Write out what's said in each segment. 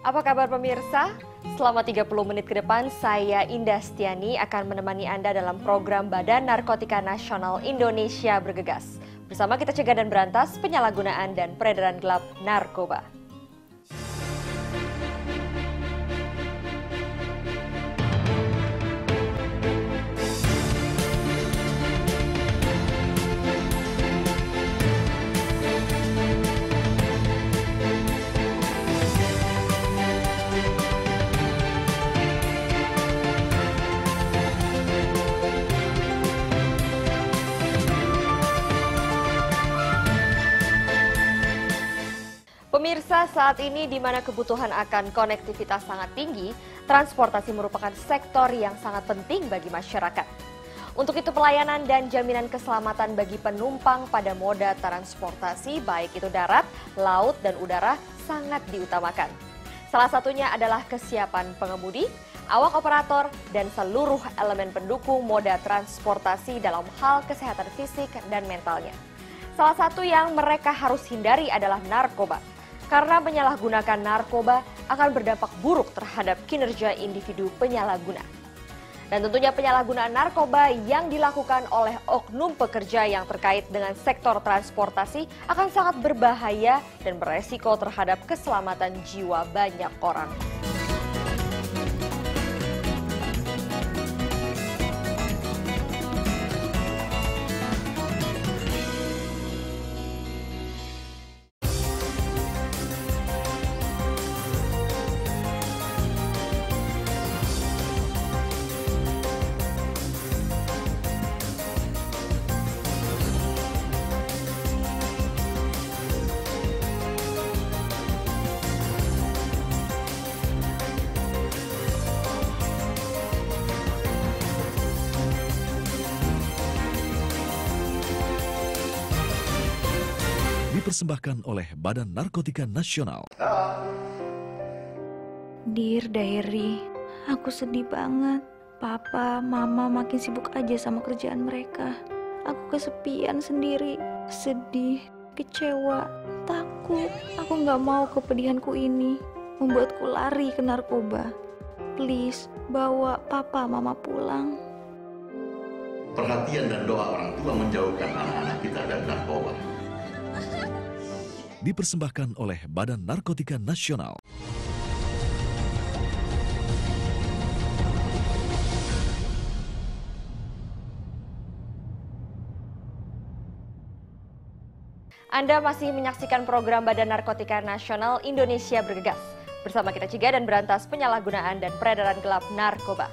Apa kabar pemirsa? Selama 30 menit ke depan, saya Indah Stiani akan menemani Anda dalam program Badan Narkotika Nasional Indonesia Bergegas. Bersama kita cegah dan berantas penyalahgunaan dan peredaran gelap narkoba. Pemirsa, saat ini di mana kebutuhan akan konektivitas sangat tinggi, transportasi merupakan sektor yang sangat penting bagi masyarakat. Untuk itu pelayanan dan jaminan keselamatan bagi penumpang pada moda transportasi baik itu darat, laut, dan udara sangat diutamakan. Salah satunya adalah kesiapan pengemudi, awak operator, dan seluruh elemen pendukung moda transportasi dalam hal kesehatan fisik dan mentalnya. Salah satu yang mereka harus hindari adalah narkoba. Karena penyalahgunakan narkoba akan berdampak buruk terhadap kinerja individu penyalahguna. Dan tentunya penyalahgunaan narkoba yang dilakukan oleh oknum pekerja yang terkait dengan sektor transportasi akan sangat berbahaya dan beresiko terhadap keselamatan jiwa banyak orang. Dipersembahkan oleh Badan Narkotika Nasional. Dear Diary, aku sedih banget. Papa, Mama makin sibuk aja sama kerjaan mereka. Aku kesepian sendiri, sedih, kecewa, takut. Aku gak mau kepedihanku ini membuatku lari ke narkoba. Please, bawa Papa, Mama pulang. Perhatian dan doa orang tua menjauhkan anak-anak kita dari narkoba. Dipersembahkan oleh Badan Narkotika Nasional. Anda masih menyaksikan program Badan Narkotika Nasional Indonesia Bergegas. Bersama kita cegah dan berantas penyalahgunaan dan peredaran gelap narkoba.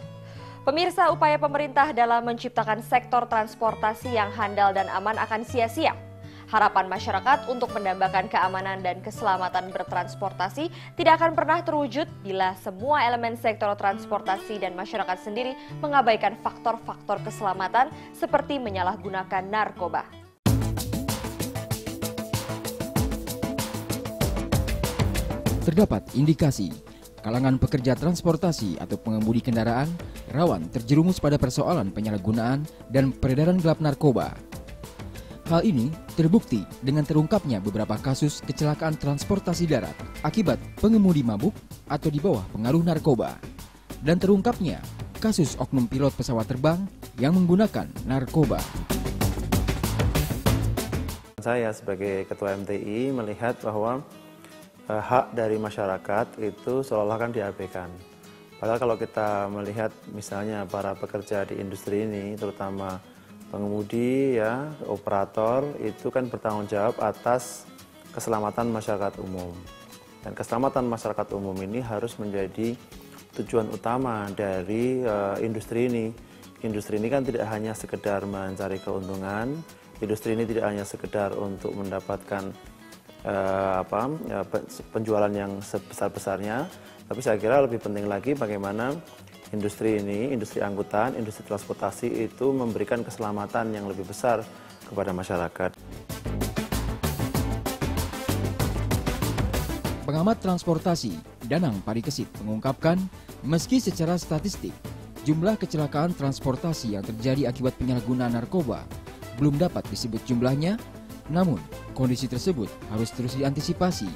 Pemirsa, upaya pemerintah dalam menciptakan sektor transportasi yang handal dan aman akan sia-sia. Harapan masyarakat untuk mendambakan keamanan dan keselamatan bertransportasi tidak akan pernah terwujud bila semua elemen sektor transportasi dan masyarakat sendiri mengabaikan faktor-faktor keselamatan seperti menyalahgunakan narkoba. Terdapat indikasi kalangan pekerja transportasi atau pengemudi kendaraan rawan terjerumus pada persoalan penyalahgunaan dan peredaran gelap narkoba. Hal ini terbukti dengan terungkapnya beberapa kasus kecelakaan transportasi darat akibat pengemudi mabuk atau di bawah pengaruh narkoba. Dan terungkapnya kasus oknum pilot pesawat terbang yang menggunakan narkoba. Saya sebagai Ketua MTI melihat bahwa hak dari masyarakat itu seolah-olah kan diabaikan. Padahal kalau kita melihat misalnya para pekerja di industri ini, terutama pengemudi, ya, operator, itu kan bertanggung jawab atas keselamatan masyarakat umum. Dan keselamatan masyarakat umum ini harus menjadi tujuan utama dari industri ini. Industri ini kan tidak hanya sekedar mencari keuntungan, industri ini tidak hanya sekedar untuk mendapatkan penjualan yang sebesar-besarnya, tapi saya kira lebih penting lagi bagaimana industri ini, industri angkutan, industri transportasi itu memberikan keselamatan yang lebih besar kepada masyarakat. Pengamat transportasi, Danang Parikesit mengungkapkan, meski secara statistik, jumlah kecelakaan transportasi yang terjadi akibat penyalahgunaan narkoba belum dapat disebut jumlahnya, namun kondisi tersebut harus terus diantisipasi,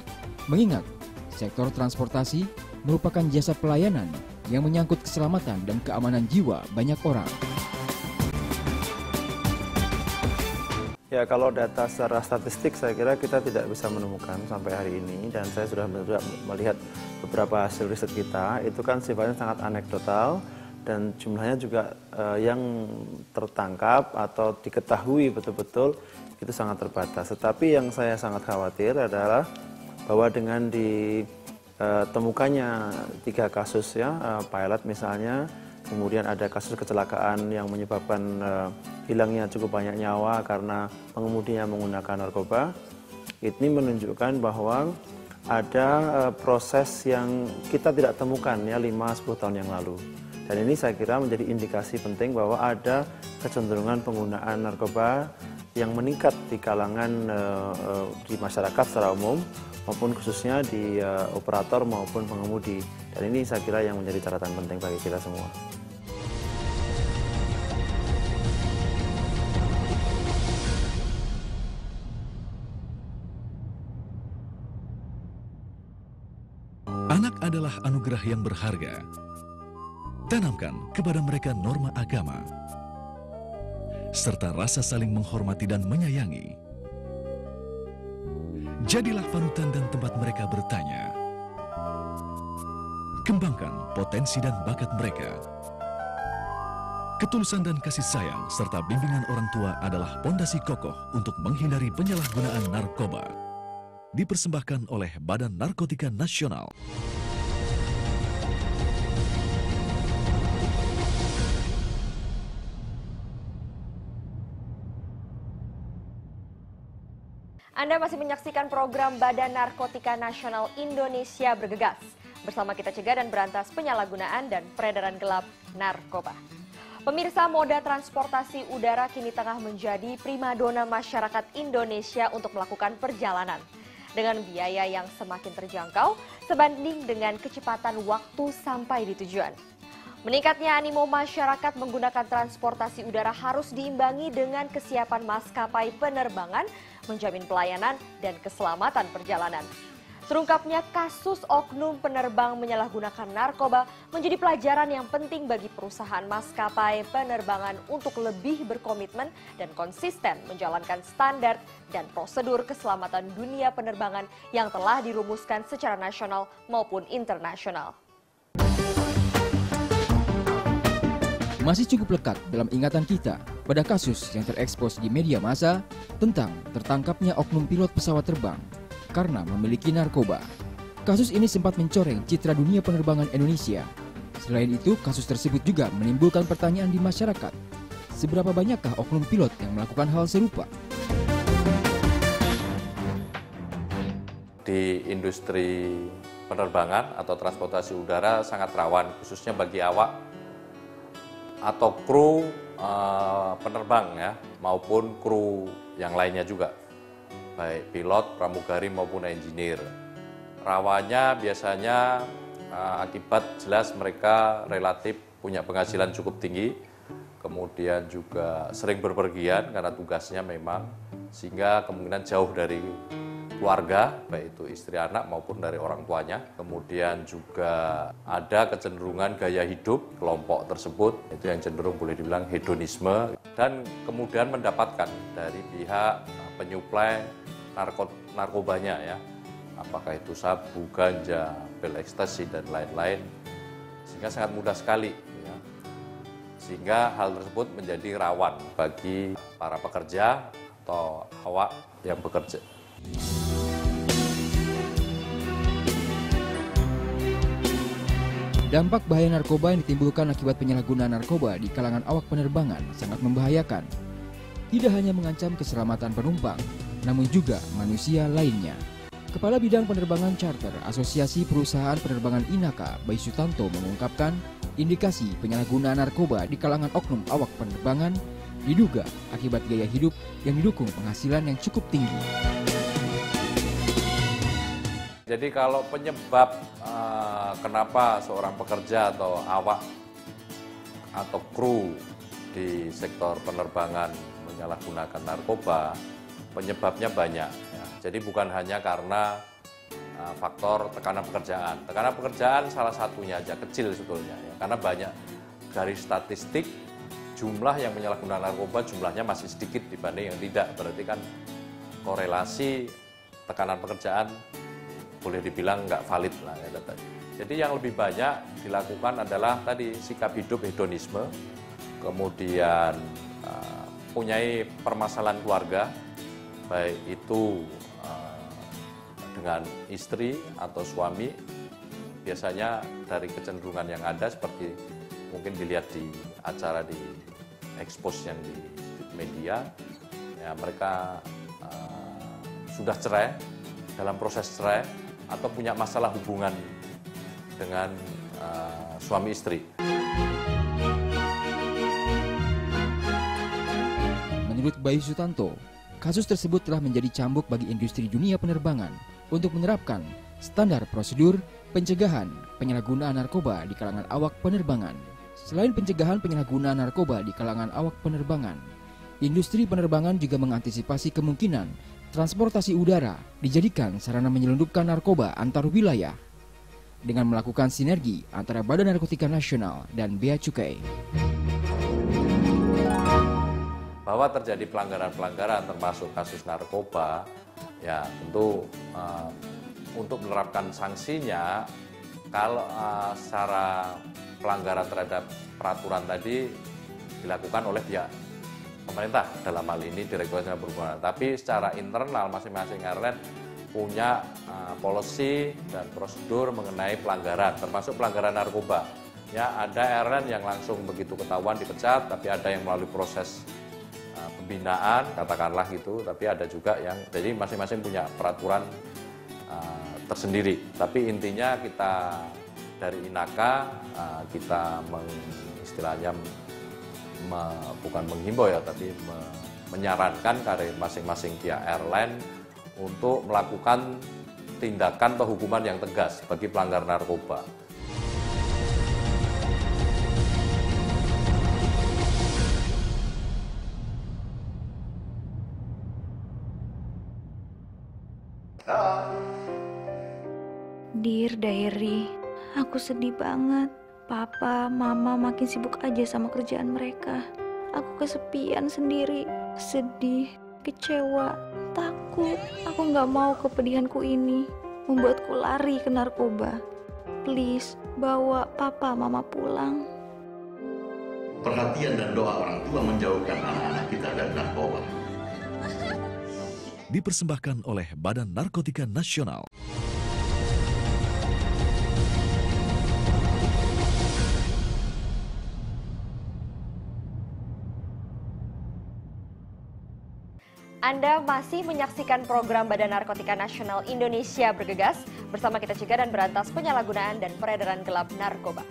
mengingat sektor transportasi merupakan jasa pelayanan yang menyangkut keselamatan dan keamanan jiwa banyak orang. Ya, kalau data secara statistik saya kira kita tidak bisa menemukan sampai hari ini, dan saya sudah melihat beberapa hasil riset kita, itu kan sifatnya sangat anekdotal dan jumlahnya juga yang tertangkap atau diketahui betul-betul itu sangat terbatas. Tetapi yang saya sangat khawatir adalah bahwa dengan ditemukannya 3 kasus ya, pilot misalnya, kemudian ada kasus kecelakaan yang menyebabkan hilangnya cukup banyak nyawa karena pengemudinya menggunakan narkoba. Ini menunjukkan bahwa ada proses yang kita tidak temukan ya 5-10 tahun yang lalu. Dan ini saya kira menjadi indikasi penting bahwa ada kecenderungan penggunaan narkoba yang meningkat di kalangan di masyarakat secara umum maupun khususnya di operator maupun pengemudi. Dan ini saya kira yang menjadi catatan penting bagi kita semua. Anak adalah anugerah yang berharga. Tanamkan kepada mereka norma agama, serta rasa saling menghormati dan menyayangi. Jadilah panutan dan tempat mereka bertanya. Kembangkan potensi dan bakat mereka. Ketulusan dan kasih sayang serta bimbingan orang tua adalah pondasi kokoh untuk menghindari penyalahgunaan narkoba. Dipersembahkan oleh Badan Narkotika Nasional. Anda masih menyaksikan program Badan Narkotika Nasional Indonesia Bergegas. Bersama kita cegah dan berantas penyalahgunaan dan peredaran gelap narkoba. Pemirsa, moda transportasi udara kini tengah menjadi primadona masyarakat Indonesia untuk melakukan perjalanan. Dengan biaya yang semakin terjangkau sebanding dengan kecepatan waktu sampai di tujuan. Meningkatnya animo masyarakat menggunakan transportasi udara harus diimbangi dengan kesiapan maskapai penerbangan, menjamin pelayanan dan keselamatan perjalanan. Terungkapnya kasus oknum penerbang menyalahgunakan narkoba menjadi pelajaran yang penting bagi perusahaan maskapai penerbangan untuk lebih berkomitmen dan konsisten menjalankan standar dan prosedur keselamatan dunia penerbangan yang telah dirumuskan secara nasional maupun internasional. Masih cukup lekat dalam ingatan kita pada kasus yang terekspos di media massa tentang tertangkapnya oknum pilot pesawat terbang karena memiliki narkoba. Kasus ini sempat mencoreng citra dunia penerbangan Indonesia. Selain itu, kasus tersebut juga menimbulkan pertanyaan di masyarakat. Seberapa banyakkah oknum pilot yang melakukan hal serupa? Di industri penerbangan atau transportasi udara sangat rawan, khususnya bagi awak atau kru penerbang ya, maupun kru yang lainnya juga, baik pilot, pramugari maupun engineer. Rawannya biasanya akibat jelas mereka relatif punya penghasilan cukup tinggi, kemudian juga sering berpergian karena tugasnya memang, sehingga kemungkinan jauh dari keluarga, baik itu istri anak maupun dari orang tuanya. Kemudian juga ada kecenderungan gaya hidup kelompok tersebut, itu yang cenderung boleh dibilang hedonisme, dan kemudian mendapatkan dari pihak penyuplai narkobanya ya, apakah itu sabu, ganja, pil ekstasi dan lain-lain, sehingga sangat mudah sekali ya. Sehingga hal tersebut menjadi rawan bagi para pekerja atau awak yang bekerja. Dampak bahaya narkoba yang ditimbulkan akibat penyalahgunaan narkoba di kalangan awak penerbangan sangat membahayakan. Tidak hanya mengancam keselamatan penumpang, namun juga manusia lainnya. Kepala Bidang Penerbangan Charter Asosiasi Perusahaan Penerbangan Inaka, Bayu Sutanto mengungkapkan indikasi penyalahgunaan narkoba di kalangan oknum awak penerbangan diduga akibat gaya hidup yang didukung penghasilan yang cukup tinggi. Jadi kalau penyebab kenapa seorang pekerja atau awak atau kru di sektor penerbangan menyalahgunakan narkoba, penyebabnya banyak. Ya. Jadi bukan hanya karena faktor tekanan pekerjaan. Tekanan pekerjaan salah satunya aja, kecil sebetulnya ya, karena banyak dari statistik jumlah yang menyalahgunakan narkoba jumlahnya masih sedikit dibanding yang tidak. Berarti kan korelasi tekanan pekerjaan boleh dibilang nggak valid lah ya. Jadi yang lebih banyak dilakukan adalah tadi sikap hidup hedonisme, kemudian punyai permasalahan keluarga, baik itu dengan istri atau suami. Biasanya dari kecenderungan yang ada seperti mungkin dilihat di acara di expose yang di media, ya mereka sudah cerai, dalam proses cerai atau punya masalah hubungan dengan suami istri. Menurut Bayu Sutanto, kasus tersebut telah menjadi cambuk bagi industri dunia penerbangan untuk menerapkan standar prosedur pencegahan penyalahgunaan narkoba di kalangan awak penerbangan. Selain pencegahan penyalahgunaan narkoba di kalangan awak penerbangan, industri penerbangan juga mengantisipasi kemungkinan transportasi udara dijadikan sarana menyelundupkan narkoba antar wilayah dengan melakukan sinergi antara Badan Narkotika Nasional dan Bea Cukai. Bahwa terjadi pelanggaran-pelanggaran termasuk kasus narkoba, ya tentu untuk menerapkan sanksinya, kalau secara pelanggaran terhadap peraturan tadi dilakukan oleh pihak pemerintah, dalam hal ini Direktorat Jenderal Perhubungan. Tapi secara internal masing-masing airline punya policy dan prosedur mengenai pelanggaran, termasuk pelanggaran narkoba. Ya, ada airline yang langsung begitu ketahuan dipecat, tapi ada yang melalui proses pembinaan, katakanlah gitu. Tapi ada juga yang, jadi masing-masing punya peraturan tersendiri. Tapi intinya kita dari INAKA kita istilahnya bukan menghimbau ya, tapi menyarankan karir masing-masing pihak airline untuk melakukan tindakan atau hukuman yang tegas bagi pelanggar narkoba. Dear Diary, aku sedih banget. Papa, Mama makin sibuk aja sama kerjaan mereka. Aku kesepian sendiri, sedih, kecewa, takut. Aku gak mau kepedihanku ini membuatku lari ke narkoba. Please, bawa Papa, Mama pulang. Perhatian dan doa orang tua menjauhkan anak-anak kita dari narkoba. Dipersembahkan oleh Badan Narkotika Nasional. Anda masih menyaksikan program Badan Narkotika Nasional Indonesia Bergegas bersama kita cegah dan berantas penyalahgunaan dan peredaran gelap narkoba.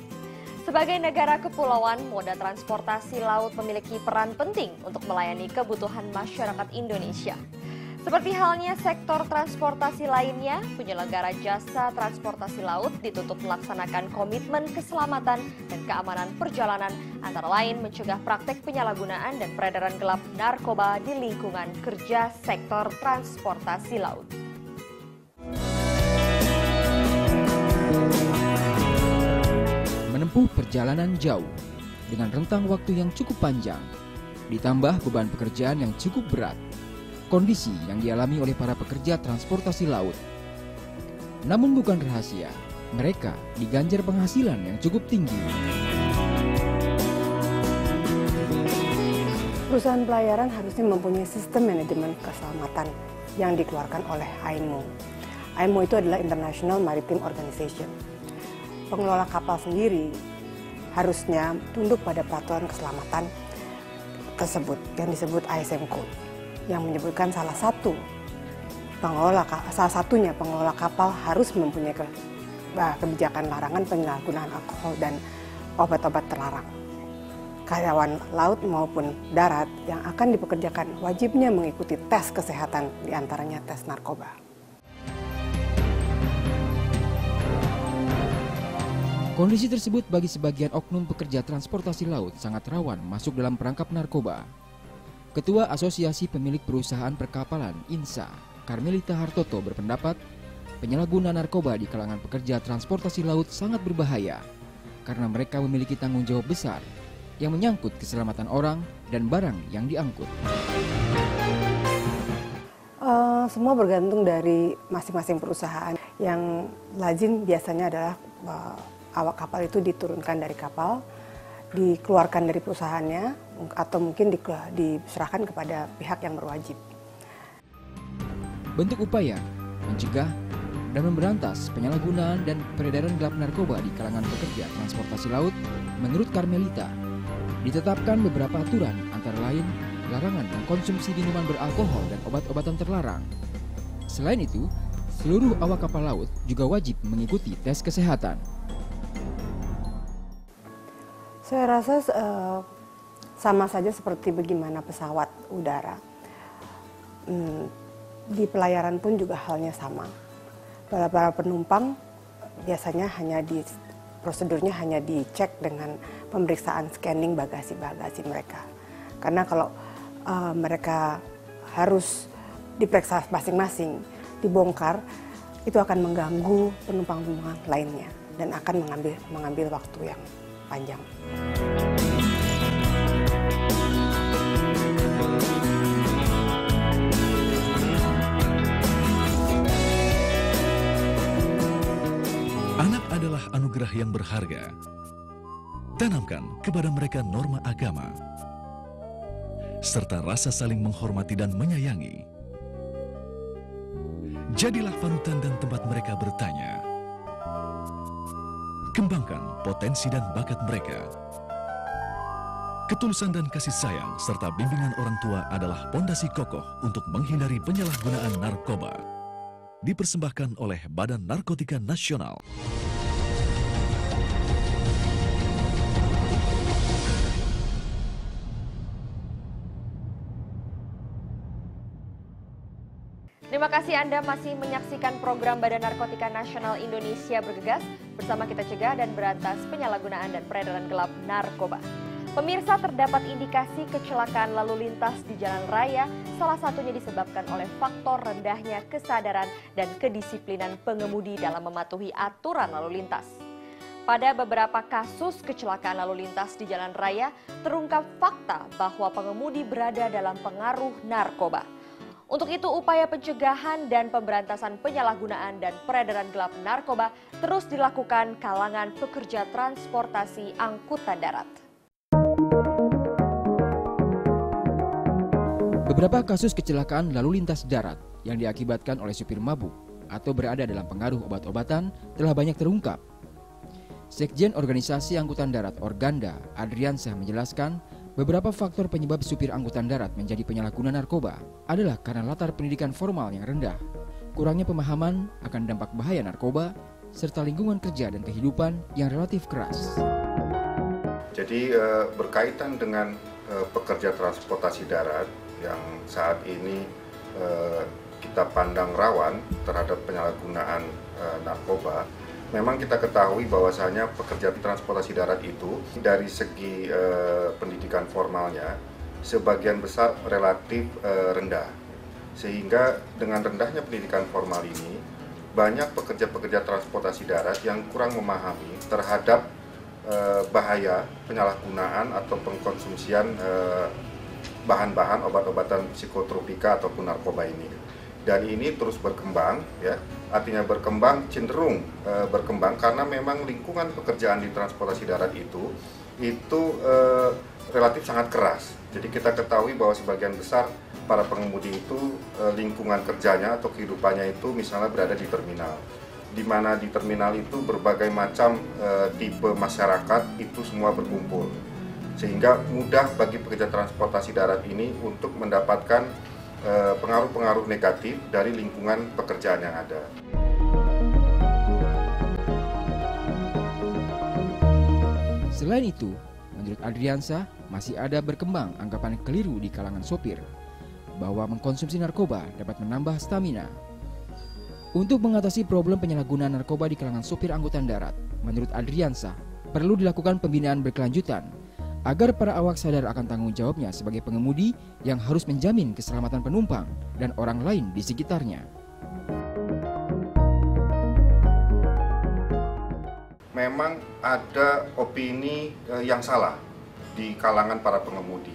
Sebagai negara kepulauan, moda transportasi laut memiliki peran penting untuk melayani kebutuhan masyarakat Indonesia. Seperti halnya sektor transportasi lainnya, penyelenggara jasa transportasi laut dituntut melaksanakan komitmen keselamatan dan keamanan perjalanan, antara lain mencegah praktek penyalahgunaan dan peredaran gelap narkoba di lingkungan kerja sektor transportasi laut. Menempuh perjalanan jauh dengan rentang waktu yang cukup panjang, ditambah beban pekerjaan yang cukup berat, kondisi yang dialami oleh para pekerja transportasi laut. Namun bukan rahasia, mereka diganjar penghasilan yang cukup tinggi. Perusahaan pelayaran harusnya mempunyai sistem manajemen keselamatan yang dikeluarkan oleh IMO. IMO itu adalah International Maritime Organization. Pengelola kapal sendiri harusnya tunduk pada peraturan keselamatan tersebut yang disebut ISM Code, yang menyebutkan salah satunya pengelola kapal harus mempunyai kebijakan larangan penyalahgunaan alkohol dan obat-obat terlarang. Karyawan laut maupun darat yang akan dipekerjakan wajibnya mengikuti tes kesehatan, diantaranya tes narkoba. Kondisi tersebut bagi sebagian oknum pekerja transportasi laut sangat rawan masuk dalam perangkap narkoba. Ketua Asosiasi Pemilik Perusahaan Perkapalan INSA, Karmelita Hartoto berpendapat, penyalahguna narkoba di kalangan pekerja transportasi laut sangat berbahaya karena mereka memiliki tanggung jawab besar yang menyangkut keselamatan orang dan barang yang diangkut. Semua bergantung dari masing-masing perusahaan. Yang lazim biasanya adalah awak kapal itu diturunkan dari kapal, dikeluarkan dari perusahaannya, atau mungkin diserahkan kepada pihak yang berwajib. Bentuk upaya mencegah dan memberantas penyalahgunaan dan peredaran gelap narkoba di kalangan pekerja transportasi laut, menurut Carmelita, ditetapkan beberapa aturan antara lain larangan mengkonsumsi minuman beralkohol dan obat-obatan terlarang. Selain itu, seluruh awak kapal laut juga wajib mengikuti tes kesehatan. Saya rasa sama saja seperti bagaimana pesawat udara. Di pelayaran pun juga halnya sama. Para penumpang biasanya prosedurnya hanya dicek dengan pemeriksaan scanning bagasi-bagasi mereka. Karena kalau mereka harus diperiksa masing-masing, dibongkar, itu akan mengganggu penumpang-penumpang lainnya dan akan mengambil waktu yang panjang. Anak adalah anugerah yang berharga. Tanamkan kepada mereka norma agama, serta rasa saling menghormati dan menyayangi. Jadilah panutan dan tempat mereka bertanya. Kembangkan potensi dan bakat mereka. Ketulusan dan kasih sayang serta bimbingan orang tua adalah pondasi kokoh untuk menghindari penyalahgunaan narkoba. Dipersembahkan oleh Badan Narkotika Nasional. Terima kasih Anda masih menyaksikan program Badan Narkotika Nasional Indonesia Bergegas bersama kita cegah dan berantas penyalahgunaan dan peredaran gelap narkoba. Pemirsa, terdapat indikasi kecelakaan lalu lintas di jalan raya, salah satunya disebabkan oleh faktor rendahnya kesadaran dan kedisiplinan pengemudi dalam mematuhi aturan lalu lintas. Pada beberapa kasus kecelakaan lalu lintas di jalan raya, terungkap fakta bahwa pengemudi berada dalam pengaruh narkoba. Untuk itu, upaya pencegahan dan pemberantasan penyalahgunaan dan peredaran gelap narkoba terus dilakukan kalangan pekerja transportasi angkutan darat. Beberapa kasus kecelakaan lalu lintas darat yang diakibatkan oleh supir mabuk atau berada dalam pengaruh obat-obatan telah banyak terungkap. Sekjen Organisasi Angkutan Darat Organda, Adriansyah menjelaskan, beberapa faktor penyebab supir angkutan darat menjadi penyalahguna narkoba adalah karena latar pendidikan formal yang rendah, kurangnya pemahaman akan dampak bahaya narkoba, serta lingkungan kerja dan kehidupan yang relatif keras. Jadi berkaitan dengan pekerja transportasi darat yang saat ini kita pandang rawan terhadap penyalahgunaan narkoba, memang kita ketahui bahwasanya pekerja transportasi darat itu dari segi pendidikan formalnya sebagian besar relatif rendah. Sehingga dengan rendahnya pendidikan formal ini, banyak pekerja-pekerja transportasi darat yang kurang memahami terhadap bahaya penyalahgunaan atau pengkonsumsian bahan-bahan obat-obatan psikotropika ataupun narkoba ini. Dan ini terus berkembang, ya. Artinya cenderung berkembang karena memang lingkungan pekerjaan di transportasi darat itu relatif sangat keras. Jadi kita ketahui bahwa sebagian besar para pengemudi itu lingkungan kerjanya atau kehidupannya itu misalnya berada di terminal, di mana di terminal itu berbagai macam tipe masyarakat itu semua berkumpul, sehingga mudah bagi pekerja transportasi darat ini untuk mendapatkan pengaruh-pengaruh negatif dari lingkungan pekerjaan yang ada. Selain itu, menurut Adriansyah, masih ada berkembang anggapan keliru di kalangan sopir bahwa mengkonsumsi narkoba dapat menambah stamina. Untuk mengatasi problem penyalahgunaan narkoba di kalangan sopir angkutan darat, menurut Adriansyah, perlu dilakukan pembinaan berkelanjutan agar para awak sadar akan tanggung jawabnya sebagai pengemudi yang harus menjamin keselamatan penumpang dan orang lain di sekitarnya. memang ada opini yang salah di kalangan para pengemudi.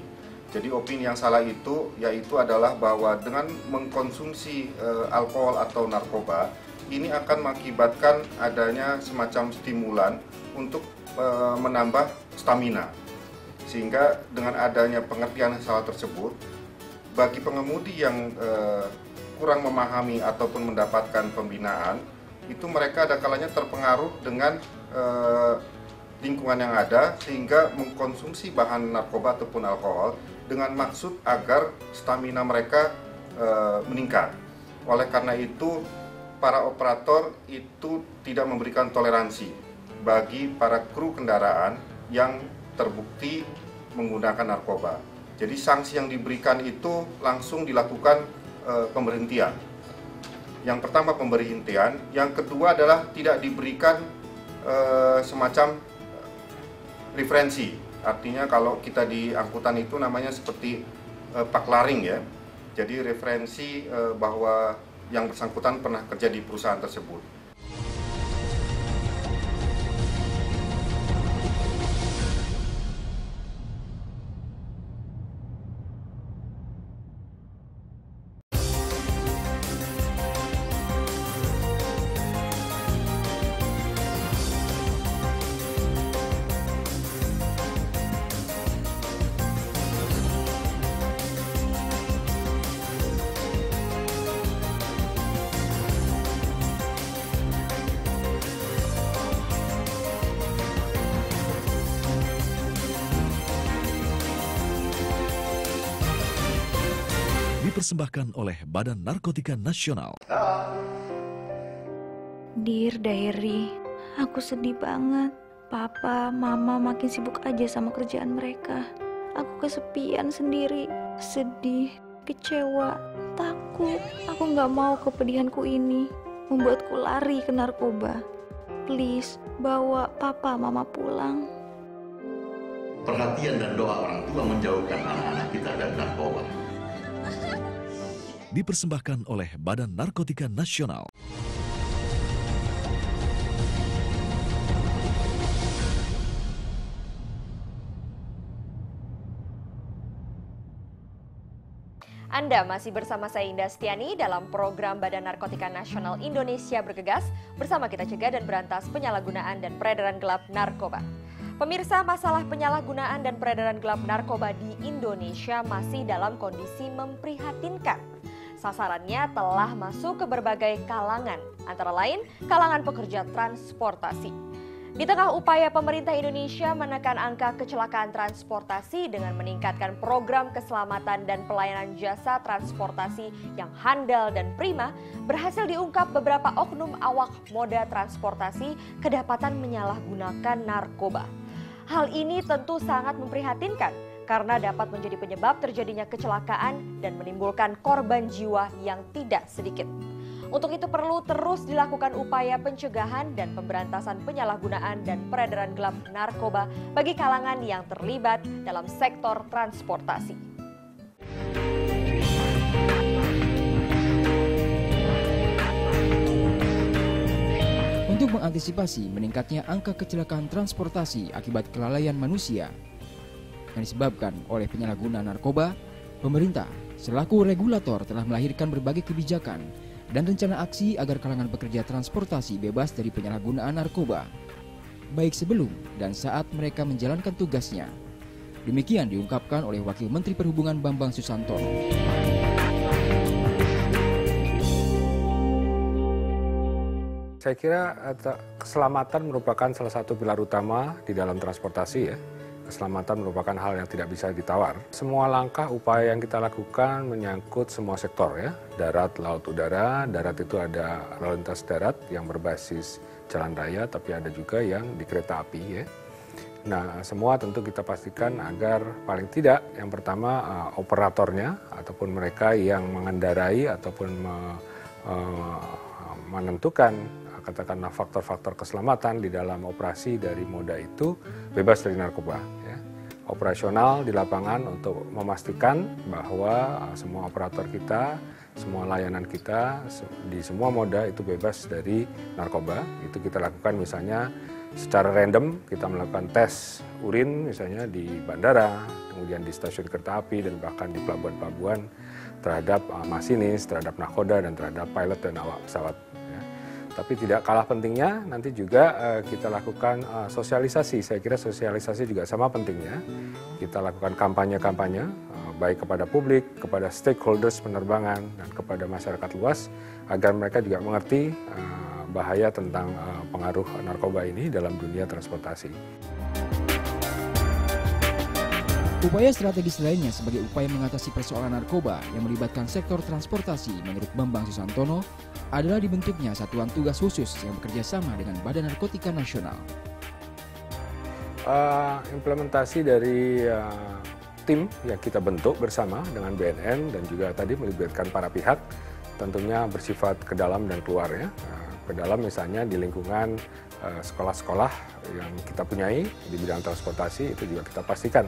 Jadi opini yang salah itu yaitu adalah bahwa dengan mengkonsumsi alkohol atau narkoba ini akan mengakibatkan adanya semacam stimulan untuk menambah stamina. Sehingga dengan adanya pengertian salah tersebut, bagi pengemudi yang kurang memahami ataupun mendapatkan pembinaan, itu mereka ada kalanya terpengaruh dengan lingkungan yang ada sehingga mengkonsumsi bahan narkoba ataupun alkohol dengan maksud agar stamina mereka meningkat. Oleh karena itu, para operator itu tidak memberikan toleransi bagi para kru kendaraan yang terbukti menggunakan narkoba. Jadi sanksi yang diberikan itu langsung dilakukan pemberhentian. Yang pertama pemberhentian, yang kedua adalah tidak diberikan semacam referensi. Artinya kalau kita di angkutan itu namanya seperti paklaring ya. Jadi referensi bahwa yang bersangkutan pernah kerja di perusahaan tersebut. Dipersembahkan oleh Badan Narkotika Nasional. Dear Diary, aku sedih banget. Papa, Mama makin sibuk aja sama kerjaan mereka. Aku kesepian sendiri, sedih, kecewa, takut. Aku gak mau kepedihanku ini membuatku lari ke narkoba. Please, bawa Papa, Mama pulang. Perhatian dan doa orang tua menjauhkan anak-anak kita dari narkoba. Dipersembahkan oleh Badan Narkotika Nasional. Anda masih bersama saya Indah Stiani dalam program Badan Narkotika Nasional Indonesia Bergegas bersama kita cegah dan berantas penyalahgunaan dan peredaran gelap narkoba. Pemirsa, masalah penyalahgunaan dan peredaran gelap narkoba di Indonesia masih dalam kondisi memprihatinkan. Sasarannya telah masuk ke berbagai kalangan, antara lain kalangan pekerja transportasi. Di tengah upaya pemerintah Indonesia menekan angka kecelakaan transportasi dengan meningkatkan program keselamatan dan pelayanan jasa transportasi yang handal dan prima, berhasil diungkap beberapa oknum awak moda transportasi kedapatan menyalahgunakan narkoba. Hal ini tentu sangat memprihatinkan karena dapat menjadi penyebab terjadinya kecelakaan dan menimbulkan korban jiwa yang tidak sedikit. Untuk itu perlu terus dilakukan upaya pencegahan dan pemberantasan penyalahgunaan dan peredaran gelap narkoba bagi kalangan yang terlibat dalam sektor transportasi. Untuk mengantisipasi meningkatnya angka kecelakaan transportasi akibat kelalaian manusia yang disebabkan oleh penyalahgunaan narkoba, pemerintah selaku regulator telah melahirkan berbagai kebijakan dan rencana aksi agar kalangan pekerja transportasi bebas dari penyalahgunaan narkoba, baik sebelum dan saat mereka menjalankan tugasnya. Demikian diungkapkan oleh Wakil Menteri Perhubungan Bambang Susantono. Saya kira keselamatan merupakan salah satu pilar utama di dalam transportasi ya. Keselamatan merupakan hal yang tidak bisa ditawar. Semua langkah upaya yang kita lakukan menyangkut semua sektor ya. Darat, laut, udara. Darat itu ada lalu lintas darat yang berbasis jalan raya, tapi ada juga yang di kereta api ya. Nah, semua tentu kita pastikan agar paling tidak yang pertama operatornya ataupun mereka yang mengendarai ataupun menentukan katakanlah faktor-faktor keselamatan di dalam operasi dari moda itu bebas dari narkoba. Ya. Operasional di lapangan untuk memastikan bahwa semua operator kita, semua layanan kita di semua moda itu bebas dari narkoba. Itu kita lakukan misalnya secara random kita melakukan tes urin misalnya di bandara, kemudian di stasiun kereta api, dan bahkan di pelabuhan-pelabuhan terhadap masinis, terhadap nahkoda, dan terhadap pilot dan awak pesawat. Ya. Tapi tidak kalah pentingnya nanti juga kita lakukan sosialisasi. Saya kira sosialisasi juga sama pentingnya. Kita lakukan kampanye-kampanye baik kepada publik, kepada stakeholders penerbangan, dan kepada masyarakat luas agar mereka juga mengerti bahaya tentang pengaruh narkoba ini dalam dunia transportasi. Upaya strategis lainnya sebagai upaya mengatasi persoalan narkoba yang melibatkan sektor transportasi menurut Bambang Susantono adalah dibentuknya satuan tugas khusus yang bekerja sama dengan Badan Narkotika Nasional. Implementasi dari tim yang kita bentuk bersama dengan BNN dan juga tadi melibatkan para pihak tentunya bersifat ke dalam dan keluar ya. Ke dalam misalnya di lingkungan sekolah-sekolah yang kita punyai di bidang transportasi, itu juga kita pastikan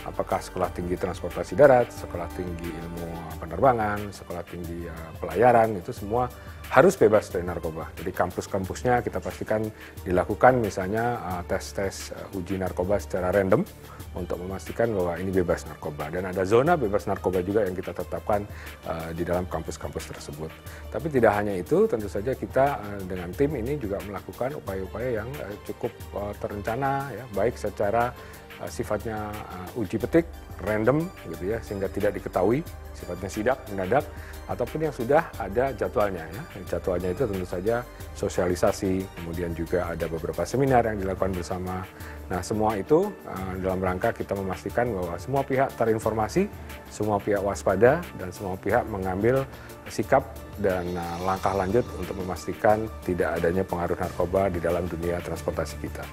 apakah sekolah tinggi transportasi darat, sekolah tinggi ilmu penerbangan, sekolah tinggi pelayaran, itu semua harus bebas dari narkoba. Jadi kampus-kampusnya kita pastikan dilakukan misalnya tes-tes uji narkoba secara random untuk memastikan bahwa ini bebas narkoba. Dan ada zona bebas narkoba juga yang kita tetapkan di dalam kampus-kampus tersebut. Tapi tidak hanya itu, tentu saja kita dengan tim ini juga melakukan upaya-upaya yang cukup terencana, ya, baik secara sifatnya uji petik, random gitu ya, sehingga tidak diketahui, sifatnya sidak, mendadak, ataupun yang sudah ada jadwalnya ya. Jadwalnya itu tentu saja sosialisasi, kemudian juga ada beberapa seminar yang dilakukan bersama. Nah, semua itu dalam rangka kita memastikan bahwa semua pihak terinformasi, semua pihak waspada, dan semua pihak mengambil sikap dan langkah lanjut untuk memastikan tidak adanya pengaruh narkoba di dalam dunia transportasi kita.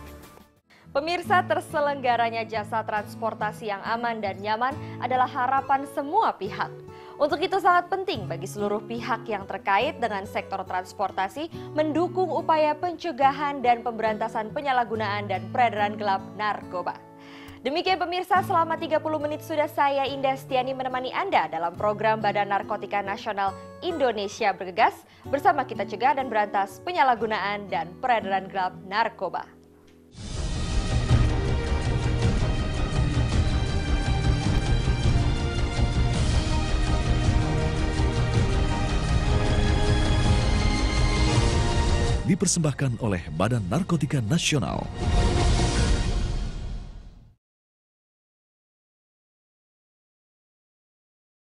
Pemirsa, terselenggaranya jasa transportasi yang aman dan nyaman adalah harapan semua pihak. Untuk itu sangat penting bagi seluruh pihak yang terkait dengan sektor transportasi mendukung upaya pencegahan dan pemberantasan penyalahgunaan dan peredaran gelap narkoba. Demikian pemirsa, selama 30 menit sudah saya Indah Stiani menemani Anda dalam program Badan Narkotika Nasional Indonesia Bergegas bersama kita cegah dan berantas penyalahgunaan dan peredaran gelap narkoba. Dipersembahkan oleh Badan Narkotika Nasional.